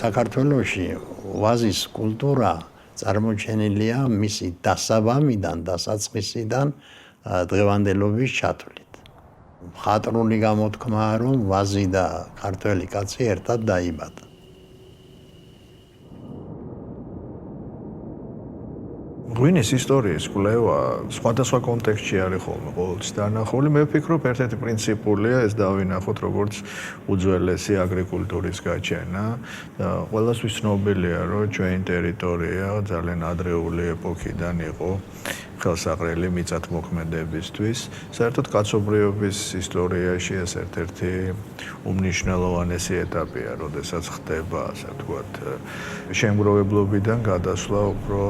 საქართველოში ვაზის კულტურა წარმოჩენილია მისი დასაბამიდან, დასაწყისიდან დღევანდელობის ჩათვლით. მხატვრული გამოთქმაა, რომ ვაზი და ქართველი კაცი ერთად დაიბადა. ღვინის ისტორიის კვლევა სხვადასხვა კონტექსტში არის ხოლმე ყოველთვის დანახული. მე ვფიქრობ, ერთ-ერთი პრინციპულია ეს დავინახოთ, როგორც უძველესი აგრიკულტურის გაჩენა. ყველასთვის ცნობილია, რომ ჩვენი ტერიტორია ძალიან ადრეული ეპოქიდან იყო ხელსაყრელი მიწათმოქმედებისთვის. საერთოდ კაცობრიობის ისტორიაში ეს ერთ-ერთი უმნიშვნელოვანესი ეტაპია, როდესაც ხდება, ასე ვთქვათ, შემგროვებლობიდან გადასვლა უფრო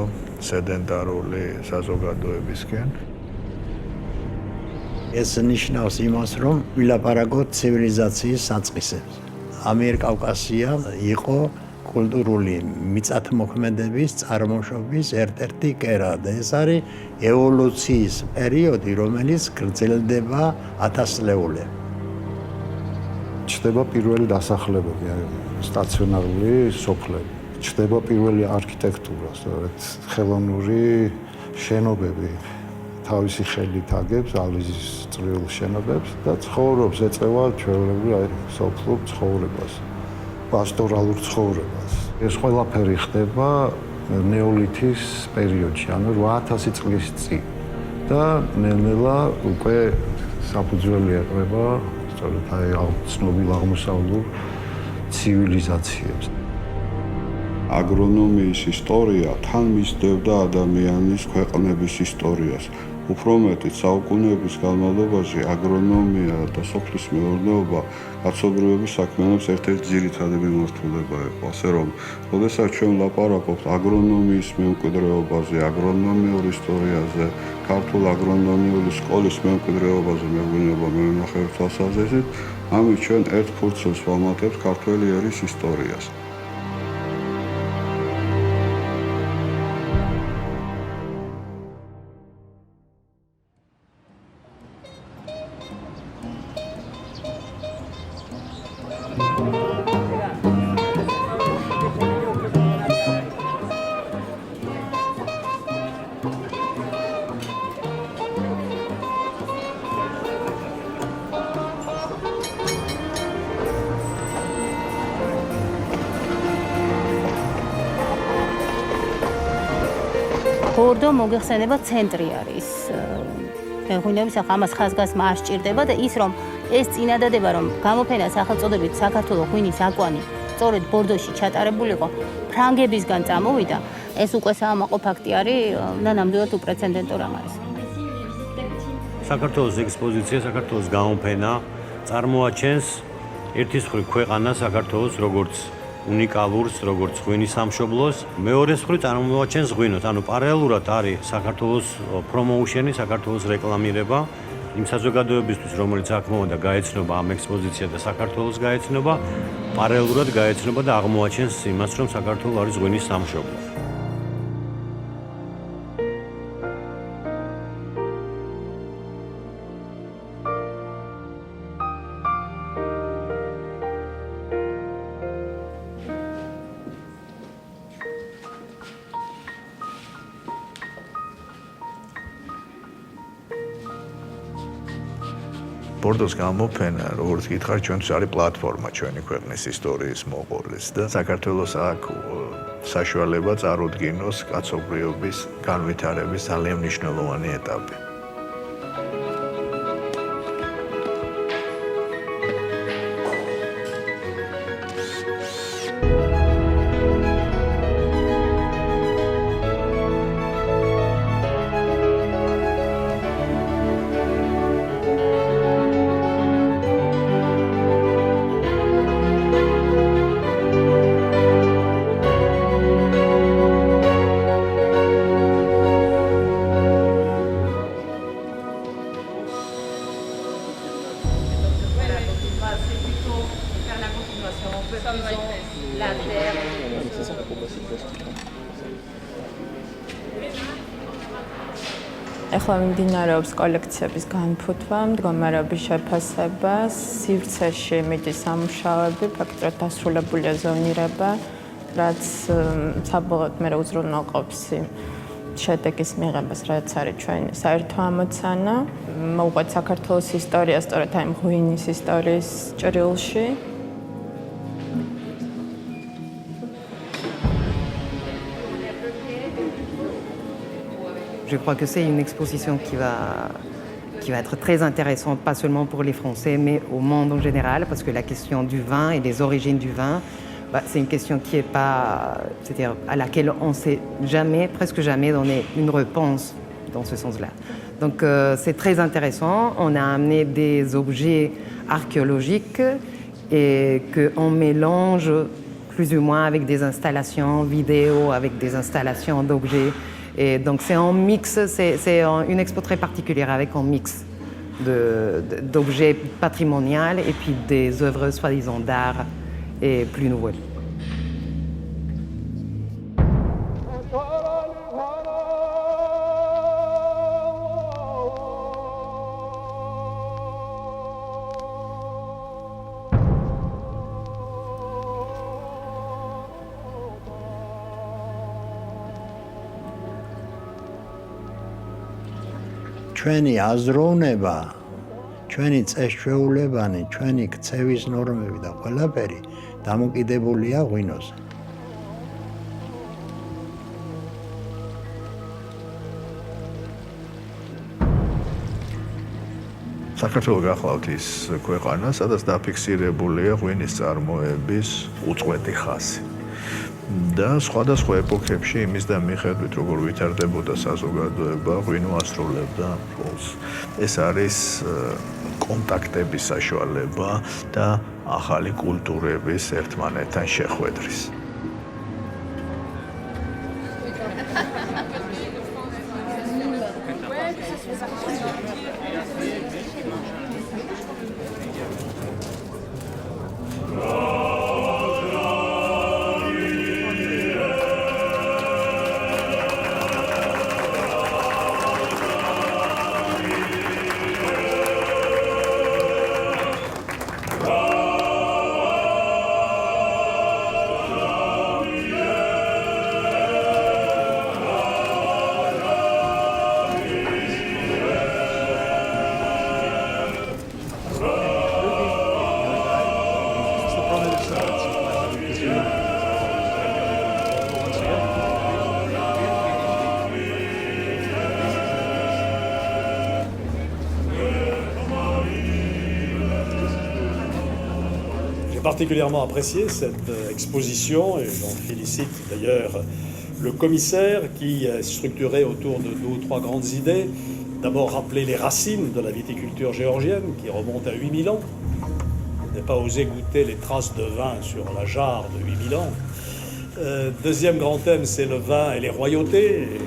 სედენტარული საზოგადოებისკენ. ეს ნიშნავს იმას, რომ ვილაპარაკოთ ცივილიზაციის საწყისებს. ამიერკავკასია იყო კულტურული მიწათმოქმედების წარმოშობის ერთ-ერთი კერა და ეს არის ევოლუციის პერიოდი, რომელიც გრძელდება ათასწლეულები. ჩდება პირველი დასახლებები, სტაციონარული სოფლები. ჩდება პირველი არქიტექტურა, სწორედ ხელოვნური შენობები. თავისი ხელით აგებს ალიზის წვრილ შენობებს და ცხოვრობს, ეწევა ჩვეულებრივ სოფლურ ცხოვრებას. პასტორალურ ცხოვრებას. ეს ყველაფერი ხდება ნეოლითის პერიოდში, ანუ 8000 წლის წინ. და ნელ-ნელა უკვე საფუძველი ეყრება სწორედ აი ცნობილ აღმოსავლურ ცივილიზაციებს. აგრონომიის ისტორია თან მისდევდა ადამიანის ქვეყნების ისტორიას. უფრო მეტიც საუკუნეების განმავლობაში აგრონომია და სოფლის მეურნეობა კაცობრიობის საქმიანობის ერთ-ერთი ძირითადი მიმართულება იყო. ასე რომ, როდესაც ჩვენ ლაპარაკობთ აგრონომიის მემკვიდრეობაზე, აგრონომიურ ისტორიაზე, ქართულ აგრონომიული სკოლის მემკვიდრეობაზე მეღვინეობა მევენახეობის თვალსაზრისით, ამით ჩვენ ერთ ფურცელს ვამატებთ ქართველი ერის ისტორიას. ბორდო მოგეხსენება ცენტრი არის. მეღვინეობის ახლა ამას ხაზგასმა არ სჭირდება და ის რომ ეს წინადადება რომ გამოფენა სახელწოდებით საქართველოს ღვინის აკვანი სწორედ ბორდოში ჩატარებულიყო ფრანგებისგან წამოვიდა, ეს უკვე საამაყო ფაქტი არის და ნამდვილად უპრეცედენტო რამ არის. საქართველოს ექსპოზიცია, საქართველოს გამოფენა წარმოაჩენს ერთის მხრივ ქვეყანას საქართველოს როგორც უნიკალურს, როგორც ღვინის სამშობლოს, მეორეს მხრივ წარმოაჩენს ღვინოს. ანუ პარალელურად არის საქართველოს პრომოუშენი, საქართველოს რეკლამირება იმ საზოგადოებისთვის, რომელიც აქ მოვიდა გაეცნობა ამ ექსპოზიცია და საქართველოს გაეცნობა, პარალელურად გაეცნობა და აღმოაჩენს იმას, რომ საქართველო არის ღვინის სამშობლო. ბორდოს გამოფენა, როგორც გითხარ, ჩვენთვის არის პლატფორმა ჩვენი ქვეყნის ისტორიის მოყოლის და საქართველოს აქვს საშუალება წარუდგინოს კაცობრიობის განვითარების ძალიან მნიშვნელოვანი ეტაპი. ახლა მიმდინარეობს კოლექციების განფუთვა, მდგომარეობის შეფასება, სივრცეში მიდის სამუშაოები, ფაქტობრივად დასრულებულია ზონირება, რაც საბოლოოდ მე უზრუნველყოფს შედეგის მიღებას, რაც არის ჩვენი საერთო ამოცანა. მოვუყვეთ საქართველოს ისტორია სწორედ აი ღვინის ისტორიის ჭრილში. Je crois que c'est une exposition qui va être très intéressante, pas seulement pour les Français, mais au monde en général, parce que la question du vin et des origines du vin, c'est une question qui est pas, c'est-à-dire à laquelle on ne sait jamais, presque jamais donner une réponse dans ce sens-là. Donc c'est très intéressant. On a amené des objets archéologiques et qu'on mélange plus ou moins avec des installations vidéo, avec des installations d'objets. Et donc c'est un mix, c'est une expo très particulière avec un mix d'objets patrimoniaux et puis des œuvres soi-disant d'art et plus nouvelles. ჩვენი აზროვნება, ჩვენი წესჩვეულებანი, ჩვენი ქცევის ნორმები და ყველაფერი დამოკიდებულია ღვინოზე. საქართველოს გახლავთ ის ქვეყანა, სადაც დაფიქსირებულია ღვინის წარმოების უწყვეტი ხაზი. და სხვადასხვა ეპოქებში იმის და მიხედვით როგორ ვითარდებოდა საზოგადოება, ღვინო ასრულებდა როლს. ეს არის კონტაქტების საშუალება და ახალი კულტურების ერთმანეთთან შეხვედრის. Particulièrement apprécié cette exposition et j'en félicite d'ailleurs le commissaire qui est structuré autour de 2 ou 3 grandes idées. D'abord rappeler les racines de la viticulture géorgienne qui remontent à 8000 ans. On n'a pas osé goûter les traces de vin sur la jarre de 8000 ans. Deuxième grand thème, c'est le vin et les royautés.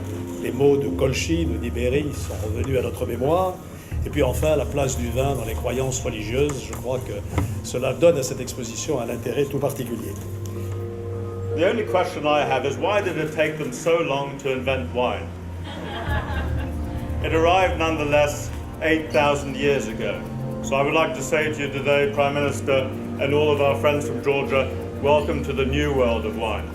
Les mots de Colchide, d'Ibérie sont revenus à notre mémoire. Et puis enfin, la place du vin dans les croyances religieuses. Je crois que cela donne à cette exposition un intérêt tout particulier. The only question I have is why did it take them so long to invent wine? It arrived nonetheless 8,000 years ago. So I would like to say to you today, Prime Minister, and all of our friends from Georgia, welcome to the new world of wine.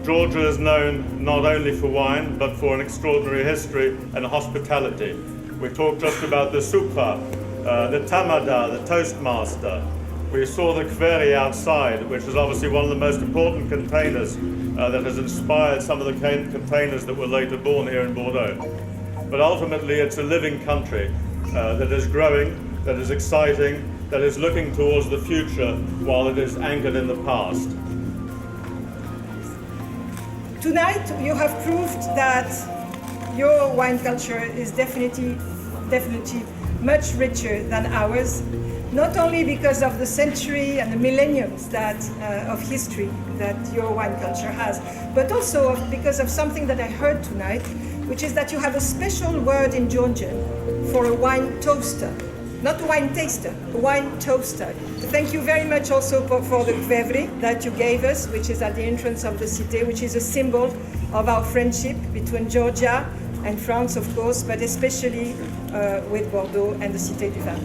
Georgia is known not only for wine, but for an extraordinary history and hospitality. We talked just about the supra, the tamada, the toastmaster. We saw the kveri outside, which is obviously one of the most important containers that has inspired some of the containers that were later born here in Bordeaux. But ultimately, it's a living country that is growing, that is exciting, that is looking towards the future while it is anchored in the past. Tonight, you have proved that your wine culture is definitely much richer than ours, not only because of the century and the millenniums of history that your wine culture has, but also because of something that I heard tonight, which is that you have a special word in Georgian for a wine toaster. not a wine taster, a wine toaster. Thank you very much also for the kvevri that you gave us, which is at the entrance of the cité, which is a symbol of our friendship between Georgia and France, of course, but especially with Bordeaux and the Cité du Vin.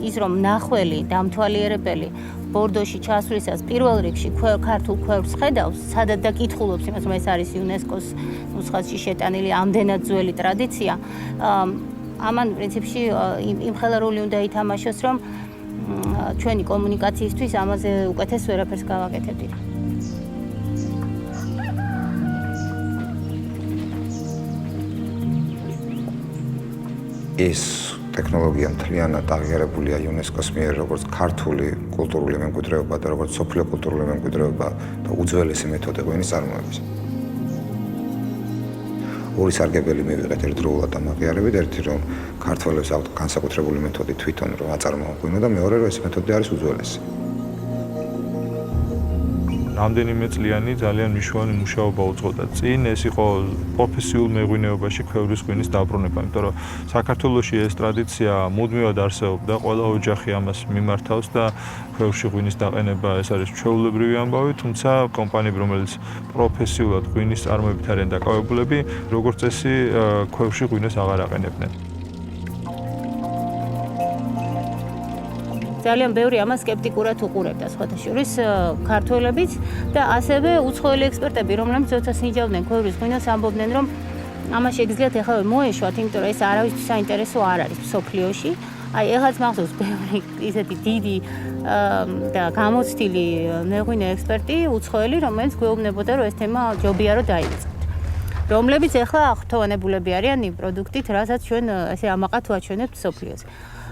ის რომ ნახველი, დამთვალიერებელი ბორდოში ჩასვლისას პირველ რიგში ქართულ ქვევრს ხედავს, სადაც და კითხულობს იმას, რომ ეს არის იუნესკოს ნუსხაში შეტანილი ამდენად ძველი ტრადიცია, ამან პრინციპში იმხელა როლი უნდა ითამაშოს, რომ ჩვენი კომუნიკაციისთვის ამაზე უკეთეს ვერაფერს გავაკეთებდით. ეს ტექნოლოგია მთლიანად აღიარებულია იუნესკოს მიერ როგორც ქართული კულტურული მემკვიდრეობა და როგორც სოფლიო კულტურული მემკვიდრეობა და უძველესი მეთოდი ღვინის წარმოების. ორი სარგებელი მივიღეთ ერთდროულად ამ აღიარებით, ერთი რომ ქართველებს აქვთ განსაკუთრებული მეთოდი თვითონ რომ აწარმოონ ღვინო და მეორე რომ ეს მეთოდი არის უძველესი. რამდენიმე წლიანი ძალიან მნიშვნელოვანი მუშაობა უძღვოდა წინ, ეს იყო პროფესიულ მეღვინეობაში ქვევრის ღვინის დაბრუნება, იმიტომ რომ საქართველოში ეს ტრადიცია მუდმივად არსებობდა, ყველა ოჯახი ამას მიმართავს და ქვევში ღვინის დაყენება ეს არის ჩვეულებრივი ამბავი, თუმცა კომპანიები, რომელიც პროფესიულად ღვინის წარმოებით არიან დაკავებულები, როგორც წესი ქვევში ღვინოს აღარ აყენებდნენ. ძალიან ბევრი ამას სკეპტიკურად უყურებდა სხვათა შორის ქართველებიც და ასევე უცხოელი ექსპერტები, რომლებიც როდესაც ნიჯავდნენ ქვევრის ღვინოს, ამბობდნენ, რომ ამას შეგიძლიათ ახლა მოეშვათ, იმიტომ რომ ეს არავისთვის საინტერესო არ არის მსოფლიოში. აი, ეხლაც მახსოვს ბევრი ისეთი დიდი და გამოცდილი მეღვინე ექსპერტი, უცხოელი, რომელიც გვეუბნებოდა, რომ ეს თემა ჯობია რომ დაიწყოთ. რომლებიც ახლა ახთოვანებულები არიან იმ პროდუქტით, რასაც ჩვენ ესე ამაყად ვაჩვენებთ მსოფლიოს.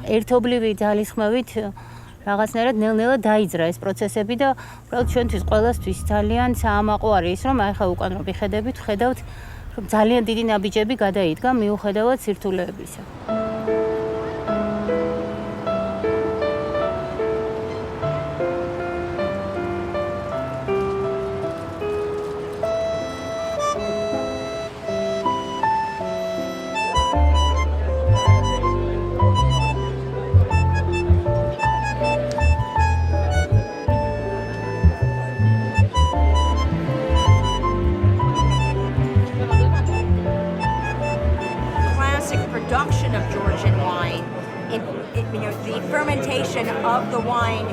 ერთობლივი ძალისხმევით რაღაცნაირად ნელ-ნელა დაიძრა ეს პროცესები და უბრალოდ ჩვენთვის ყველასთვის ძალიან საამაყო არის ის, რომ აი ხა უკან რომ ვიხედებით, ვხედავთ, რომ ძალიან დიდი ნაბიჯები გადაიდგა მიუხედავად სირთულეებისა. Production of Georgian wine, the fermentation of the wine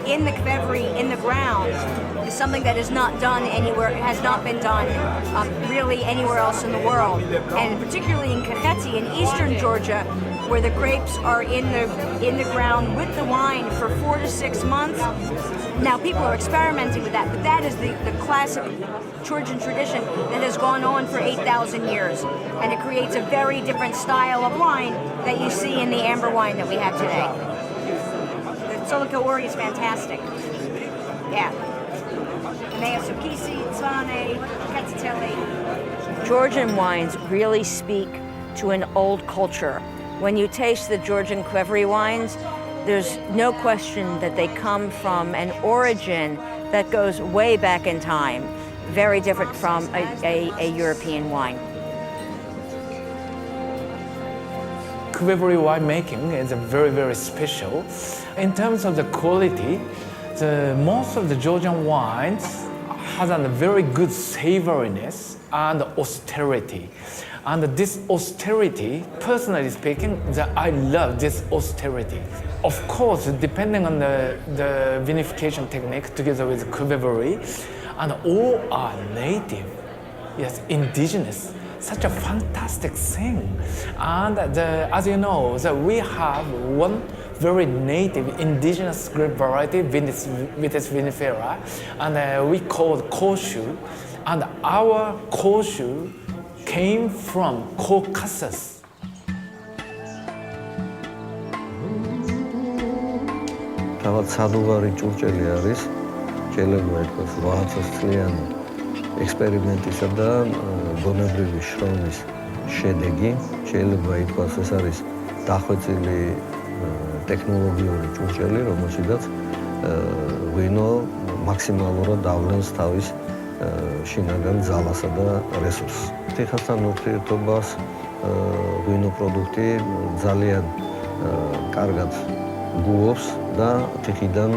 in the kvevri, in the ground, is something that is not done anywhere, has not been done really anywhere else in the world. And particularly in Kiknadze in eastern Georgia, where the grapes are in the ground with the wine for 4 to 6 months. Now people are experimenting with that, but that is the classic Georgian tradition that has gone on for 8,000 years. And it creates a very different style of wine that you see in the amber wine that we have today. The Solikaori is fantastic. Yeah. And they have Sukisi, Tsvane, Katsiteli. Georgian wines really speak to an old culture. When you taste the Georgian kvevri wines, there's no question that they come from an origin that goes way back in time, very different from a European wine. Kvevri winemaking is very, very special. In terms of the quality, most of the Georgian wines has a very good savoriness and austerity. And this austerity, personally speaking, I love this austerity. Of course, depending on the vinification technique together with kvevri, and all are native, yes, indigenous. Such a fantastic thing. And as you know, we have one very native indigenous grape variety, Vitis vinifera, and we call it Koshu. And our Koshu came from Caucasus. Თავად სადუღარი ჭურჭელი არის, შეიძლება ითქვას 800 წლიანი ექსპერიმენტისა და ბუნებრივი შრომის შედეგი. შეიძლება ითქვას ეს არის დახვეწილი ტექნოლოგიური ჭურჭელი, რომელშიც ღვინო მაქსიმალურად ავლენს თავის შინაგან ძალასა და რესურსს. თიხასთან ურთიერთობას ღვინო პროდუქტი ძალიან კარგად გულობს და თიხიდან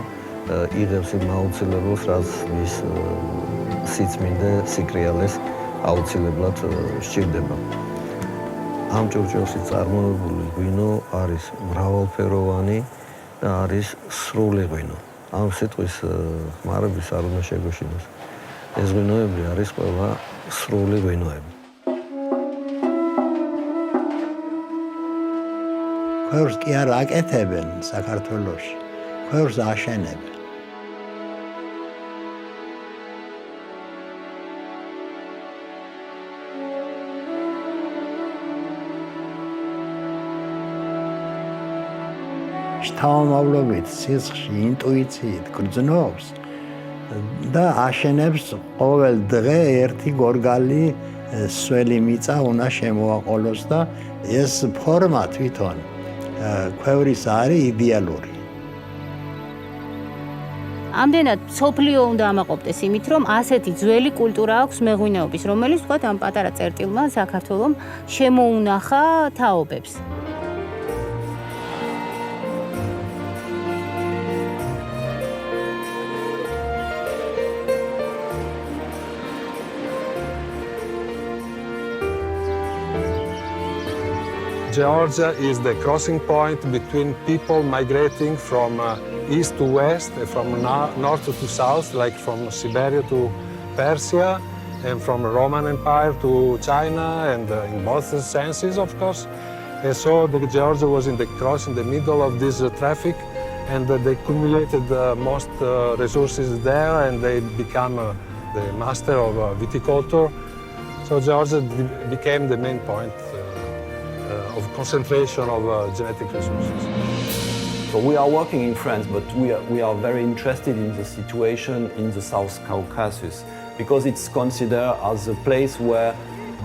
იღებს იმ აუცილებელს, რაც მის სიწმინდე სიკრიალეს აუცილებლად სჭირდება. ამ ჭურჭელში წარმოებული ღვინო არის მრავალფეროვანი და არის სრული ღვინო. ამ სიტყვის ხმარების არ უნდა შეგოშინოს. ეს ღვინოები არის ყველა სრული ღვინოები. Khoevs კი არ აკეთებენ საქართველოში. Khoevs აშენებენ. შთამომავლობით, სიცხში, ინტუიციით გრძნობს და აშენებს ყოველ დღე ერთი გორგალი სველი მიწა უნდა შემოაყოლოს და ეს ფორმა თვითონ ქვევრის არის იდეალური. ამდენად სოფლიო უნდა ამაყობდეს იმით, რომ ასეთი ძველი კულტურა აქვს მეღვინეობის, რომელიც თქვათ ამ პატარა წერტილმა საქართველომ შემოუნახა თაობებს. Georgia is the crossing point between people migrating from east to west, from north to south, like from Siberia to Persia, and from Roman Empire to China, and in both senses, of course. And so Georgia was in the cross, in the middle of this traffic, and they accumulated most resources there, and they became the master of viticulture. So Georgia became the main point of concentration of genetic resources. So we are working in France, but we are very interested in the situation in the South Caucasus because it's considered as a place where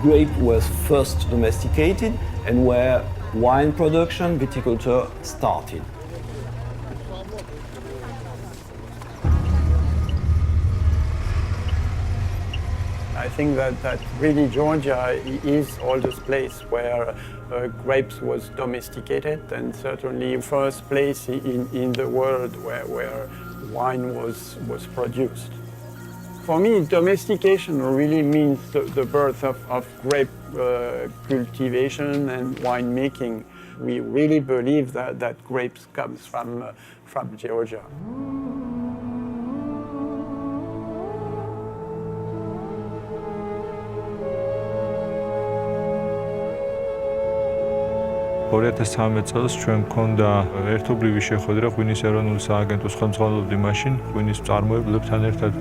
grape was first domesticated and where wine production, viticulture started. I think that really Georgia is all this place where grapes was domesticated and certainly first place in the world where wine was produced. For me, domestication really means the birth of grape cultivation and winemaking. We really believe that grapes comes from Georgia. წელს ჩვენ გქონდა ერთობლივი შეხვედრა ღვინის ეროვნული სააგენტოს ხელმძღვანელობდი მაშინ ღვინის მწარმოებლებთან ერთად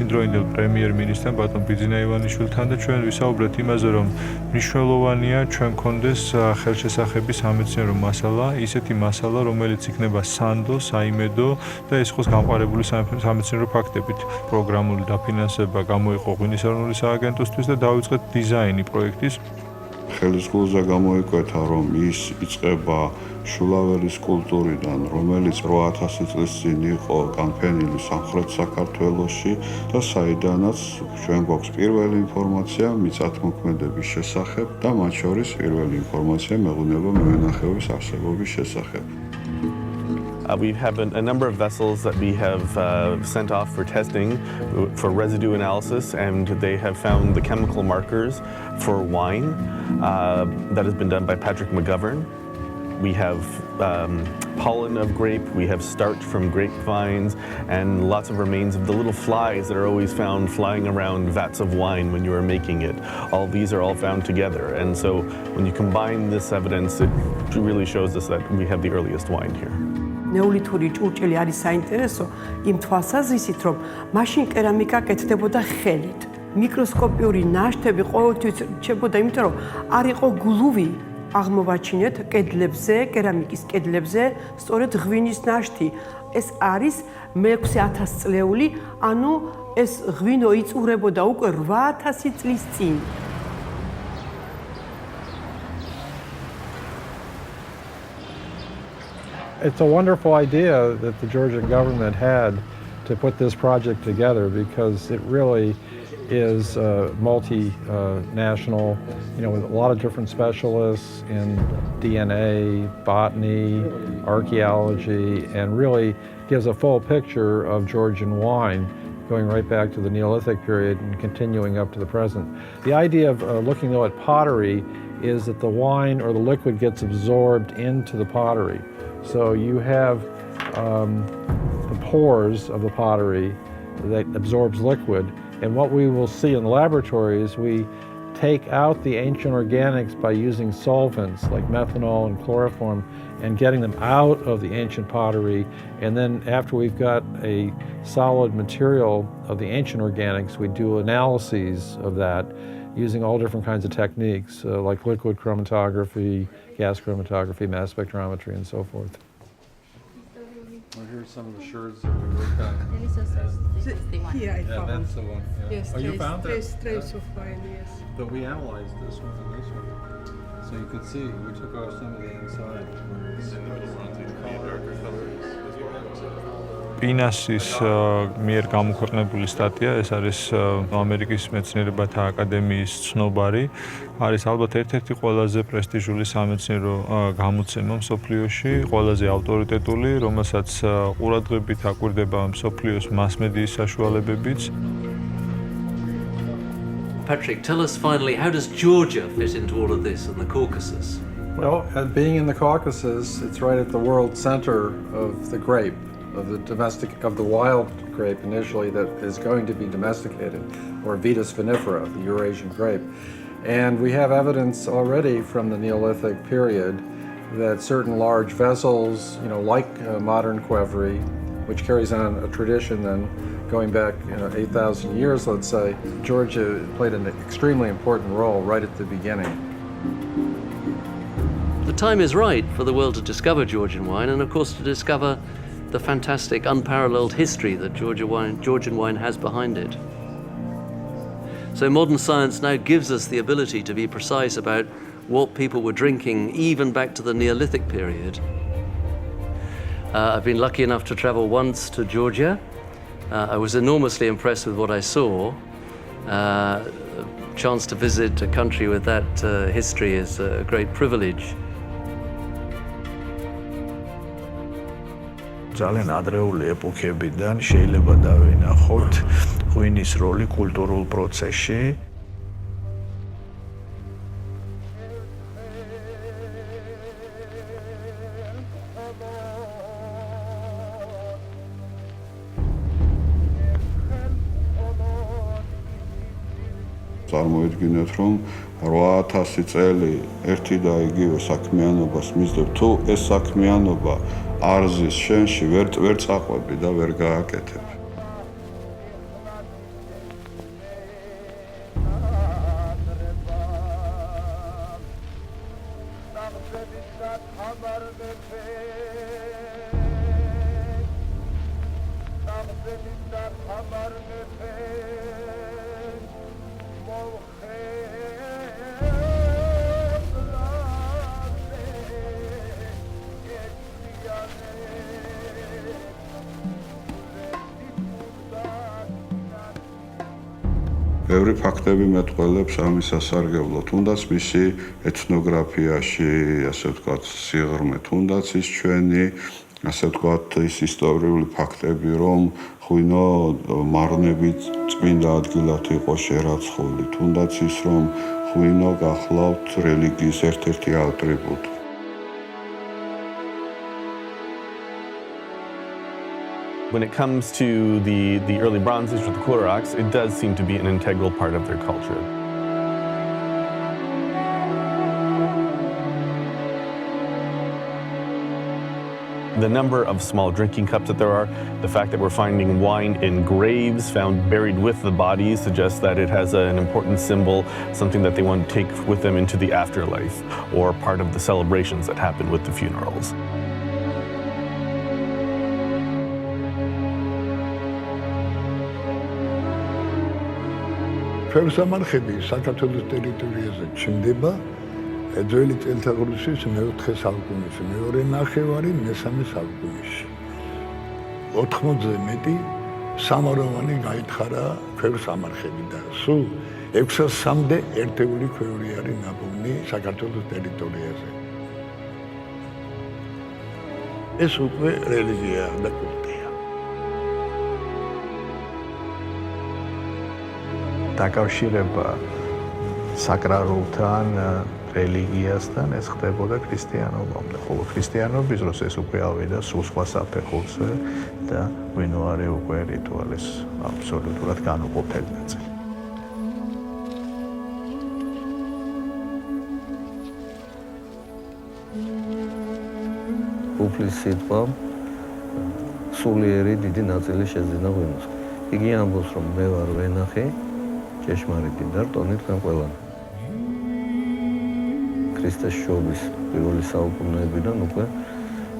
იმდროინდელ პრემიერ-მინისტრთან ბატონ ბიძინა ივანიშვილთან და ჩვენ ვისაუბრეთ იმაზე რომ მნიშვნელოვანია ჩვენ გქონდეს ხელშესახები სამეცნიერო მასალა, ისეთი მასალა რომელიც იქნება სანდო, საიმედო და ეს იყოს გამყარებული სამეცნიერო ფაქტებით. პროგრამული დაფინანსება გამოიყო ღვინის ეროვნული სააგენტოსთვის და დაიწყეთ დიზაინი პროექტის. ხელისგულზე გამოიკვეთა, რომ ის იწყება შულაველის კულტურიდან, რომელიც 8000 წლის წინ იყო განფენილი სამხრეთ საქართველოში და საიდანაც ჩვენ გვაქვს პირველი ინფორმაცია მიწათმოქმედების შესახებ და მათ შორის პირველი ინფორმაცია მეღვინეობა-მევენახეობის არსებობის შესახებ. We have a number of vessels that we have sent off for testing for residue analysis, and they have found the chemical markers for wine that has been done by Patrick McGovern. We have pollen of grape, we have starch from grapevines, and lots of remains of the little flies that are always found flying around vats of wine when you are making it. All these are all found together, and so when you combine this evidence, it really shows us that we have the earliest wine here. ნეოლითური ჭურჭელი არის საინტერესო იმ თვალსაზრისით, რომ მაშინ კერამიკა კეთდებოდა ხელით. მიკროსკოპიური ნაშთები ყოველთვის რჩებოდა, იმიტომ რომ არ იყო გლუვი აღმოვაჩინეთ კედლებზე, კერამიკის კედლებზე, სწორედ ღვინის ნაშთი. ეს არის მე-6000 წლეული, ანუ ეს ღვინო იწურებოდა უკვე 8000 წლის წინ. It's a wonderful idea that the Georgian government had to put this project together because it really is multinational, with a lot of different specialists in DNA, botany, archaeology, and really gives a full picture of Georgian wine going right back to the Neolithic period and continuing up to the present. The idea of looking though at pottery is that the wine or the liquid gets absorbed into the pottery. So you have the pores of the pottery that absorbs liquid, and what we will see in the laboratory is we take out the ancient organics by using solvents like methanol and chloroform and getting them out of the ancient pottery, and then after we've got a solid material of the ancient organics, we do analyses of that using all different kinds of techniques like liquid chromatography, gas chromatography, mass spectrometry, and so forth. Well, here's some of the shards that we worked on. This is the one. Here I found. That's the one. Yeah. Yes, oh, you found that? trace of wine, yes. But we analyzed this one and this one. So you could see, we took off some of the inside. პინასის მიერ გამოქვეყნებული სტატია, ეს არის ამერიკის მეცნიერებათა აკადემიის ცნობარი, არის ალბათ ერთ-ერთი ყველაზე პრესტიჟული სამეცნიერო გამოცემა მსოფლიოში, ყველაზე ავტორიტეტული, რომელსაც ყურადღებით აკვირდება მსოფლიოს მასმედიის საშუალებებიც. Patrick, tell us finally, how does Georgia fit into all of this and the Caucasus? Well, being in the Caucasus, it's right at the world center of the grape, of the wild grape initially that is going to be domesticated, or Vitis vinifera, the Eurasian grape. And we have evidence already from the Neolithic period that certain large vessels, like modern Qvevri, which carries on a tradition then going back 8,000 years, let's say, Georgia played an extremely important role right at the beginning. The time is right for the world to discover Georgian wine and, of course, to discover the fantastic, unparalleled history that Georgian wine has behind it. So modern science now gives us the ability to be precise about what people were drinking even back to the Neolithic period. I've been lucky enough to travel once to Georgia. I was enormously impressed with what I saw. A chance to visit a country with that history is a great privilege. ძალიან ადრეული ეპოქებიდან შეიძლება დავინახოთ ღვინის როლი კულტურულ პროცესში. წარმოიდგინეთ, რომ 8000 წელი ერთი და იგივე საქმიანობას მისდევ, თუ ეს საქმიანობა არ ზის შენში, ვერ წაყვები და ვერ გააკეთებ. ბევრი ფაქტები მეტყველებს ამის სასარგებლო, თუნდაც მისი ეთნოგრაფიაში, ასე ვთქვათ, სიღრმე, თუნდაც ის ჩვენი, ასე ვთქვათ, ის ისტორიული ფაქტები, რომ ღვინო მარნებით წმინდა ადგილად იყო შერაცხული, თუნდაც ის, რომ ღვინო გახლავთ რელიგიის ერთ-ერთი ატრიბუტი. When it comes to the early Bronze Age with the Kulraks, it does seem to be an integral part of their culture. The number of small drinking cups that there are, the fact that we're finding wine in graves found buried with the bodies suggests that it has an important symbol, something that they want to take with them into the afterlife, or part of the celebrations that happen with the funerals. ფერსამარხები საქართველოს ტერიტორიაზე ჩნდება ძველი წელთაღრიცხვის მეოთხე საუკუნეში, მეორე ნახევარი მესამე საუკუნეში. 80-ზე მეტი სამაროვანი გაითხარა ქვევრს ამარხები და სულ 603-მდე ერთეული ქვევრი არის ნაპოვნი საქართველოს ტერიტორიაზე. ეს უკვე რელიგია და კულტია. დაკავშირება საკრალთან, რელიგიასთან ეს ხდებოდა ქრისტიანობამდე, ხოლო ქრისტიანობის დროს ეს უკვე ავიდა სულ სხვა საფეხურზე და ვინოარი უკვე რიტუალის აბსოლუტურად განუყოფელი ნაწილი. უფლის სიტყვა სულიერი დიდი ნაწილი შეძინა ღვინოს. იგი ამბობს, რომ მე ვარ ვენახი, ჭეშმარიტი და რტონი თქვენ ყველანი. ქრისტეს შობის პირველი საუკუნეებიდან უკვე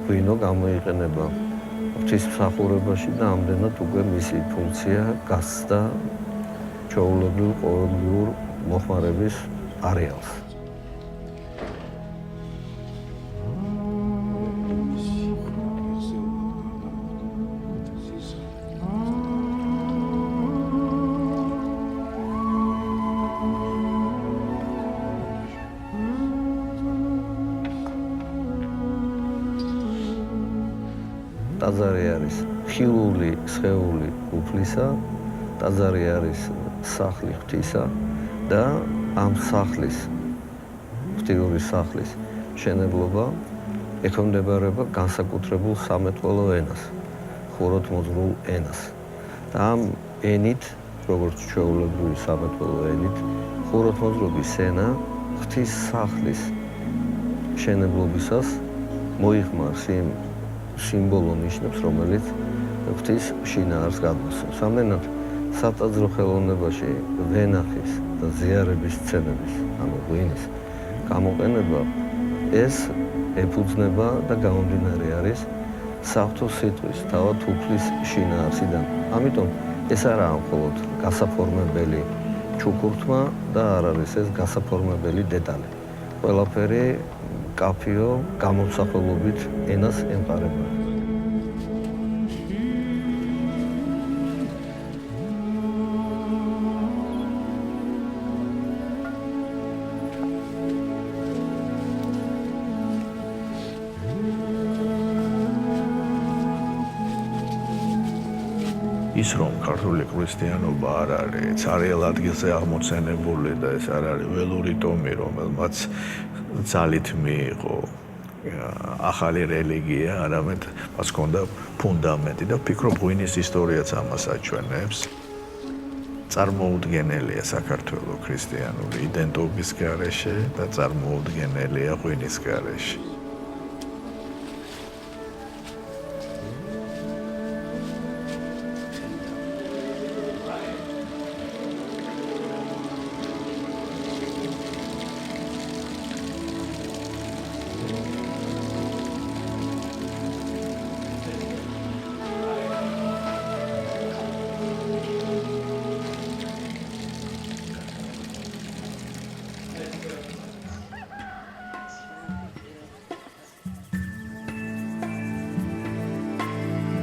ღვინო გამოიყენება ღვთისმსახურებაში და ამდენად უკვე მისი ფუნქცია გასცდა ჩვეულებრივ ყოველდღიურ მოხმარების არეალს. ტაძარი არის ხილული სხეული უფლისა, ტაძარი არის სახლი ღვთისა და ამ სახლის, ღვთიური სახლის მშენებლობა ექვემდებარება განსაკუთრებულ სამეთვალო ენას, ხუროთმოძღვრულ ენას. და ამ ენით, როგორც ჩვეულებრივი სამეთვალო ენით, ხუროთმოძღვრების ენა ღვთის სახლის მშენებლობისას მოიხმარს იმ სიმბოლო ნიშნებს, რომელიც ღვთის შინაარს გადმოსცემს. ამდენად სატაძრო ხელოვნებაში ვენახის და ზიარების სცენების, ანუ ღვინის გამოყენება ეს ეფუძნება და გამომდინარე არის საღვთო სიტყვის, თავად უფლის შინაარსიდან. ამიტომ ეს არაა მხოლოდ გასაფორმებელი ჩუქურთმა და არ არის ეს გასაფორმებელი დეტალი. ყველაფერი კაფიო გამომსახველობით ენას ემყარება. ის რომ ქართული ქრისტიანობა არ არის ცარიელ ადგილზე აღმოცენებული და ეს არ არის ველური ტომი, რომელმაც ძალით მიიღო ახალი რელიგია, არამედ მას ჰქონდა ფუნდამენტი და ვფიქრობ ღვინის ისტორიაც ამას აჩვენებს. წარმოუდგენელია საქართველოს ქრისტიანული იდენტობის გარეშე და წარმოუდგენელია ღვინის გარეშე.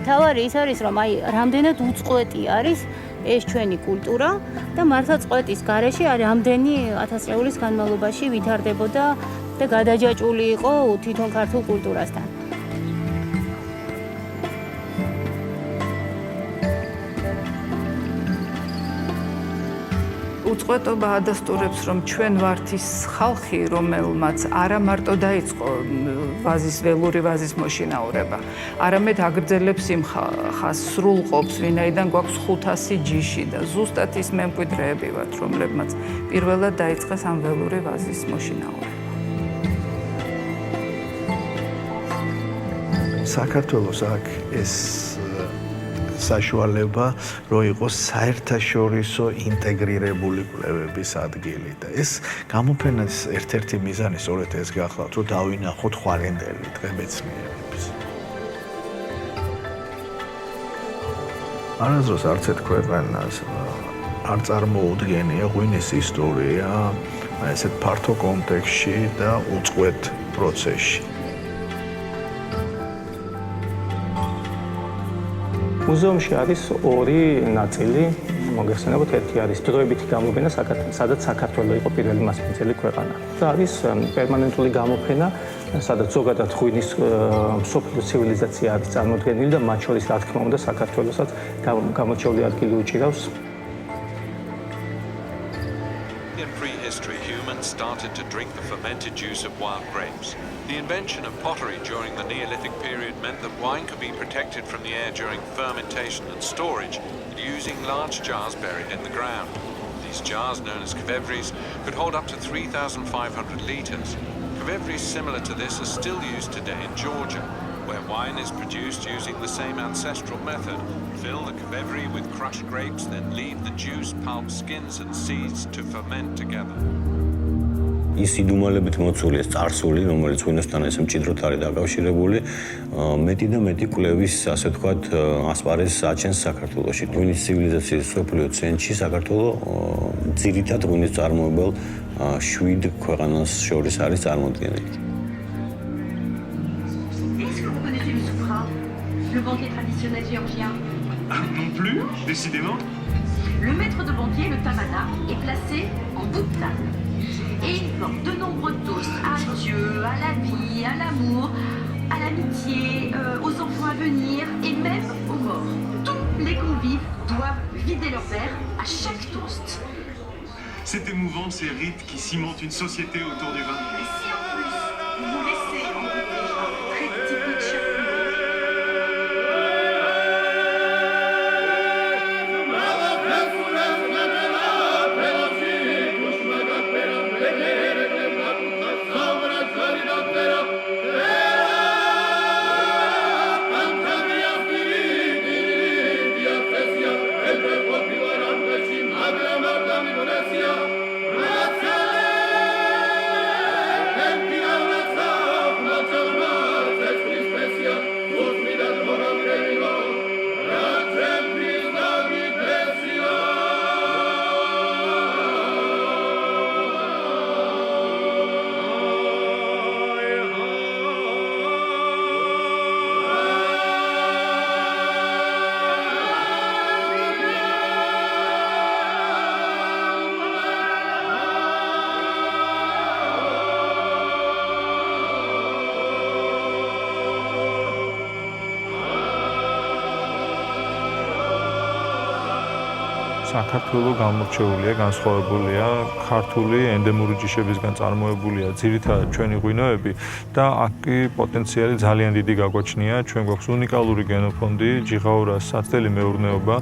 თავარი ის არის, რომ აი რამდენად უწყვეტი არის ეს ჩვენი კულტურა და მართლა წყვეტის გარეშე რამდენი ათასწლეულის განმავლობაში ვითარდებოდა და გადაჯაჭვული იყო თვითონ ქართულ კულტურასთან. უწყვეტობა ადასტურებს, რომ ჩვენ ვართ ის ხალხი, რომელმაც არა მარტო დაიწყო ვაზის ველური ვაზის მოშინაურება, არამედ აგრძელებს იმ ხას სრულყოფს, ვინაიდან გვაქვს 500 ჯიში და ზუსტად ის მემკვიდრეები ვართ, რომლებმაც პირველად დაიწყეს ამ ველური ვაზის მოშინაურება. საქართველოს აქ ეს საშუალება რო იყოს საერთაშორისო ინტეგრირებული კვლევების ადგილი და ეს გამოფენას ერთ-ერთი მიზანი სწორედ ეს გახლავთ, რომ დავინახოთ ხვარენდელი დღემეცნიერების. არასდროს არც ერთ ქვეყანას არ წარმოუდგენია ღვინის ისტორია ესეთ ფართო კონტექსტში და უწყვეტ პროცესში. მუზეუმში არის ორი ნაწილი. მოგეხსენებათ, ერთი არის დროებითი გამოფენა, სადაც საქართველო იყო პირველი მასპინძელი ქვეყანა. და არის პერმანენტული გამოფენა, სადაც ზოგადად ღვინის მსოფლიო ცივილიზაცია არის წარმოდგენილი და მათ შორის რა თქმა უნდა საქართველოსაც გამოჩეული ადგილი უჭირავს. In prehistory, humans started to drink the fermented juice of wild grapes. The invention of pottery during the Neolithic period meant that wine could be protected from the air during fermentation and storage using large jars buried in the ground. These jars, known as kvevries, could hold up to 3,500 litres. Kvevries similar to this are still used today in Georgia, where wine is produced using the same ancestral method. Fill the kvevri with crushed grapes, then leave the juice, pulp, skins and seeds to ferment together. ის იდუმალებით მოცულია წარსული, რომელიც ღვინოსთან ესე მჭიდროდ არის დაკავშირებული, მეტი და მეტი კვლევის, ასე ვთქვათ, ასპარეზს აჩენს საქართველოში. ღვინის ცივილიზაციის მსოფლიო ცენტრში საქართველო ძირითად ღვინის წარმოებელ 7 ქვეყანას შორის არის წარმოდგენილი. Le banquier traditionnel géorgien. Non plus, décidément. Le maître de banquier, le tamada, est placé en bout de table. Et il porte de nombreux toasts à Dieu, à la vie, à l'amour, à l'amitié, aux enfants à venir et même aux morts. Tous les convives doivent vider leur verre à chaque toast. C'est émouvant ces rites qui cimentent une société autour du vin. Et si en plus vous vous laissez en goûter un très typique chef. საქართველო გამორჩეულია, განსხვავებულია, ქართული ენდემური ჯიშებისგან წარმოებულია ძირითადად ჩვენი ღვინოები და აქ კი პოტენციალი ძალიან დიდი გაგვაჩნია. ჩვენ გვაქვს უნიკალური გენოფონდი, ჯიღაურას საცდელი მეურნეობა.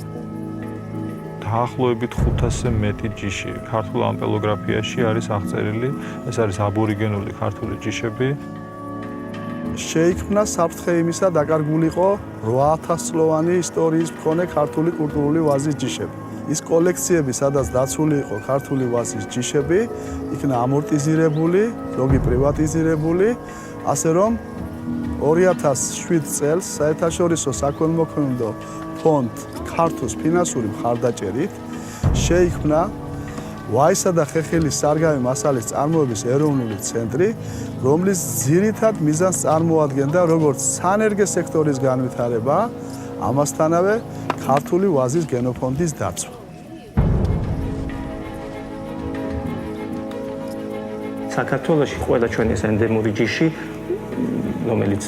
დაახლოებით 500-ზე მეტი ჯიში ქართულ ამპელოგრაფიაში არის აღწერილი. ეს არის აბორიგენული ქართული ჯიშები. შეიქმნა საფრთხე იმისა დაკარგულიყო 8000 წლოვანი ისტორიის მქონე ქართული კულტურული ვაზის ჯიშები. ის კოლექციები, სადაც დაცული იყო ქართული ვაზის ჯიშები, იქნა ამორტიზირებული, ზოგი პრივატიზირებული, ასე რომ 2007 წელს საერთაშორისო საქველმოქმედო ფონდ ქართულს ფინანსური მხარდაჭერით შეიქმნა ვაისა და ხეხილის სარგავი მასალის წარმოების ეროვნული ცენტრი, რომლის ძირითად მიზანს წარმოადგენდა როგორც სანერგე სექტორის განვითარება, ამასთანავე ქართული ვაზის გენოფონდის დაცვა. საქართველოში ყველა ჩვენი ენდემური ჯიში, რომელიც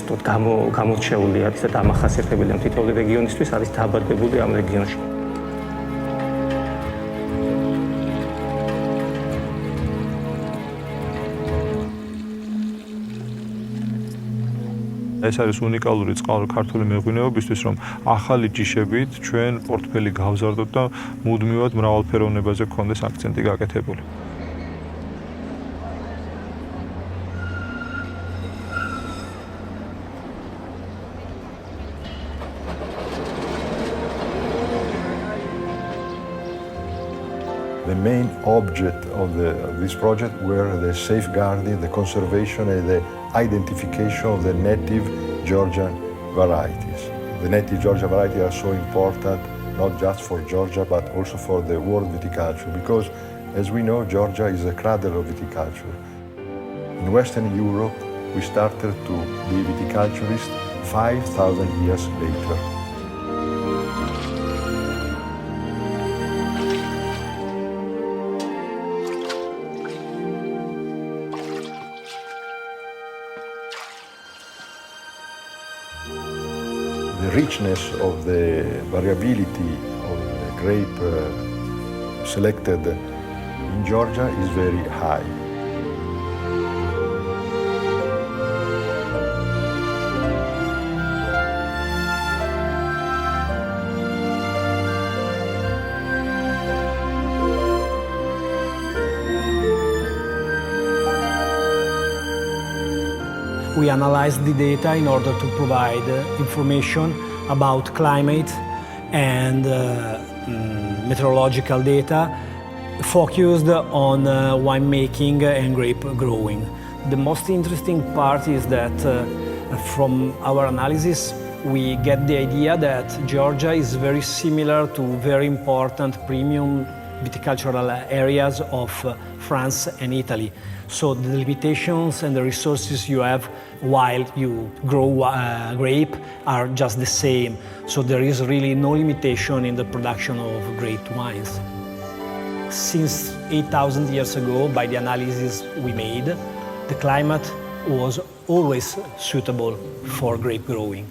გამორჩეული არის და დამახასიათებელია თითოეული რეგიონისთვის, არის დაბადებული ამ რეგიონში. ეს არის უნიკალური წყარო ქართული მეღვინეობისთვის, რომ ახალი ჯიშებით ჩვენ პორტფელი გავზარდოთ და მუდმივად მრავალფეროვნებაზე გქონდეს აქცენტი გაკეთებული. The main object of this project were the safeguarding, the conservation and the identification of the native Georgian varieties. The native Georgian varieties are so important not just for Georgia but also for the world viticulture because as we know Georgia is the cradle of viticulture. In Western Europe we started to be viticulturists 5,000 years later. richness of the variability of the grape selected in Georgia is very high. We analyzed the data in order to provide information about climate and meteorological data focused on winemaking and grape growing. The most interesting part is that from our analysis we get the idea that Georgia is very similar to very important premium viticultural areas of France and Italy. So the limitations and the resources you have while you grow grape are just the same. So there is really no limitation in the production of great wines. Since 8,000 years ago, by the analysis we made, the climate was always suitable for grape growing.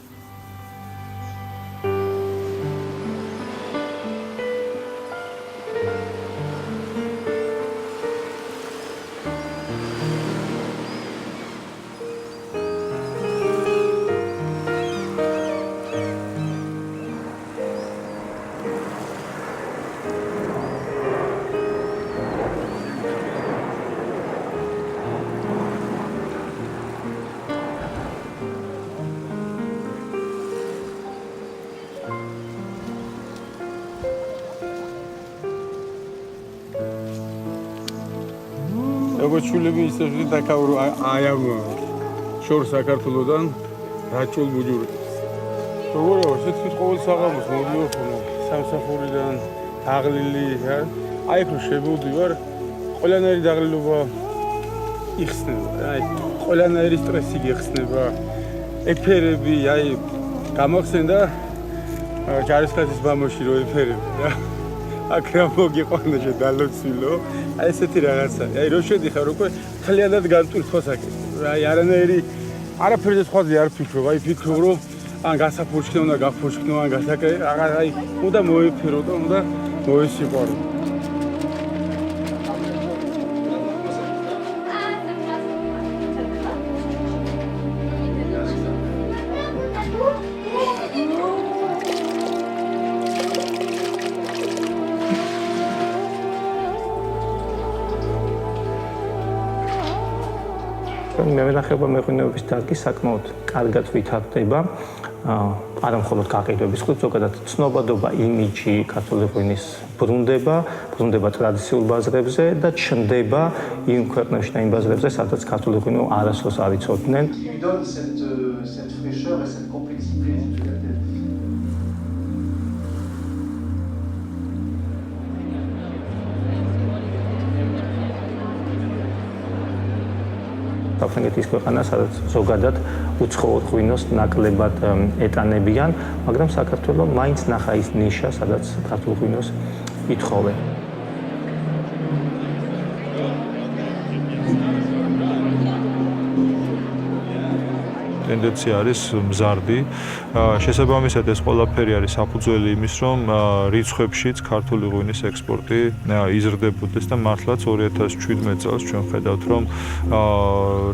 Godziashvili ისევ დაკავრო აი ამ შორ საქართველოსთან რაჭულ ბუჯურებს. როგორია, შეთხით ყოველ საღამოს მოვიდო ხოლმე სამსახურიდან დაღლილი, აი ხო შევუდივარ, ყველანაირი დაღლილობა იხსნება, აი ყველანაირი სტრესი გიხსნება, ეფერები, აი გამახსენდა ჯარისკაცის მამოში რო ეფერები რა. აქ რა მოგიყვანა შედალოცილო, აი ესეთი რაღაცა. აი რო შედიხარ უკვე თლიანად განტვირთ ხოსაკი. აი არაფერზე სხვაზე არ ფიქრობ, აი ფიქრობ რომ ან გასაფურჩქნე უნდა გაფურჩქნო, ან გასაკე, აი უნდა მოეფერო და უნდა მოესიყვარო. მევენახეობა მეღვინეობის დარგი საკმაოდ კარგად ვითარდება. არა მხოლოდ გაყიდვების ხით, ზოგადად ცნობადობა, იმიჯი ქართული ღვინის ბრუნდება ტრადიციულ ბაზრებზე და ჩნდება იმ ქვეყნებში და იმ ბაზრებზე, სადაც ქართული ღვინო არასდროს არ იცოდნენ. საფრანგეთის ქვეყანა, სადაც ზოგადად უცხოურ ღვინოს ნაკლებად ეტანებიან, მაგრამ საქართველო მაინც ნახა ის ნიშა, სადაც ქართულ ღვინოს ითხოვენ. ტენდენცია არის მზარდი. შესაბამისად ეს ყველაფერი არის საფუძველი იმის, რომ რიცხვებშიც ქართული ღვინის ექსპორტი იზრდებოდეს და მართლაც 2017 წელს ჩვენ ხედავთ, რომ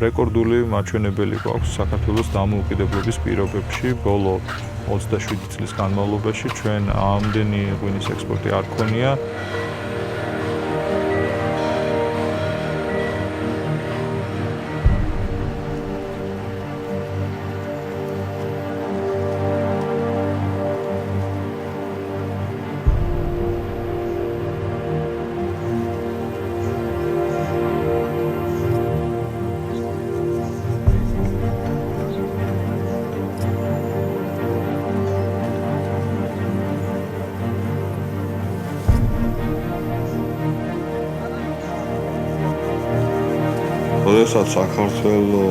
რეკორდული მაჩვენებელი გვაქვს საქართველოს დამოუკიდებლობის პირობებში. ბოლო 27 წლის განმავლობაში ჩვენ ამდენი ღვინის ექსპორტი არ ქონია. როდესაც საქართველო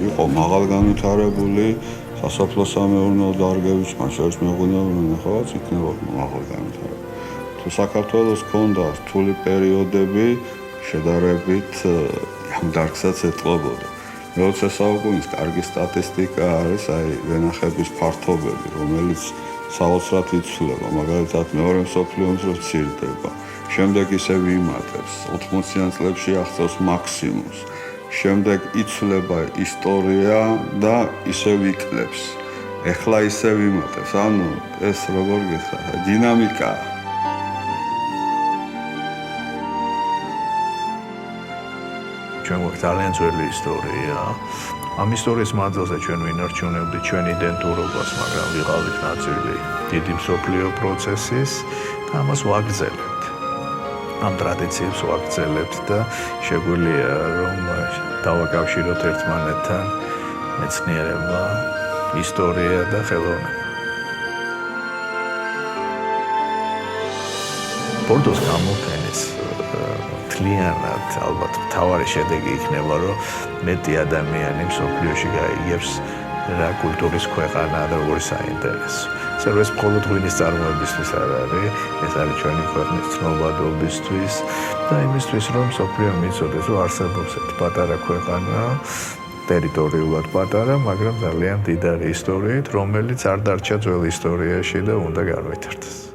იყო მაღალგანვითარებული სასოფლო-სამეურნეო დარგების, მათ შორის მეღვინეობა ხალხს იქნება მაღალგანვითარებული. თუ საქართველოს ჰქონდა რთული პერიოდები, შედარებით ამ დარგსაც ეტყობოდა. მე-20 საუკუნის კარგი სტატისტიკა არის აი ვენახების ფართობები, რომელიც საოცრად იცვლება, მაგალითად მეორე მსოფლიო ომს რო ცირდება. შემდეგ ისევ იმატებს, 80-იან წლებში აღწევს მაქსიმუმს. შემდეგ იცვლება ისტორია და ისევ იკლებს. ეხლა ისევ იმატებს, ანუ ეს როგორ გითხრათ, დინამიკაა. ჩვენ გვაქვს ძალიან ძველი ისტორია. ამ ისტორიის მანძილზე ჩვენ ვინარჩუნებდით ჩვენ იდენტურობას, მაგრამ ვიყავით ნაწილი დიდი მსოფლიო პროცესის და ამას ვაგრძელებთ. ამ ტრადიციებს ვაგრძელებთ და შეგვიძლია რომ დავაკავშიროთ ერთმანეთთან მეცნიერება, ისტორია და ხელოვნება. ბორდოს გამოფენის მთლიანად ალბათ მთავარი შედეგი იქნება, რომ მეტი ადამიანი მსოფლიოში გაიგებს რა კულტურის ქვეყანაა და როგორი საინტერესო. ეს მხოლოდ ღვინის წარმოებისთვის არ არის, ეს არის ჩვენი ქვეყნის ცნობადობისთვის და იმისთვის, რომ მსოფლიო მიცოდეს, რომ არსებობს ერთი პატარა ქვეყანა, ტერიტორიულად პატარა, მაგრამ ძალიან მდიდარი ისტორიით, რომელიც არ დარჩა ძველ ისტორიაში და უნდა განვითარდეს.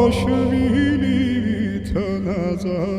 Giashvili, Tkemaladze.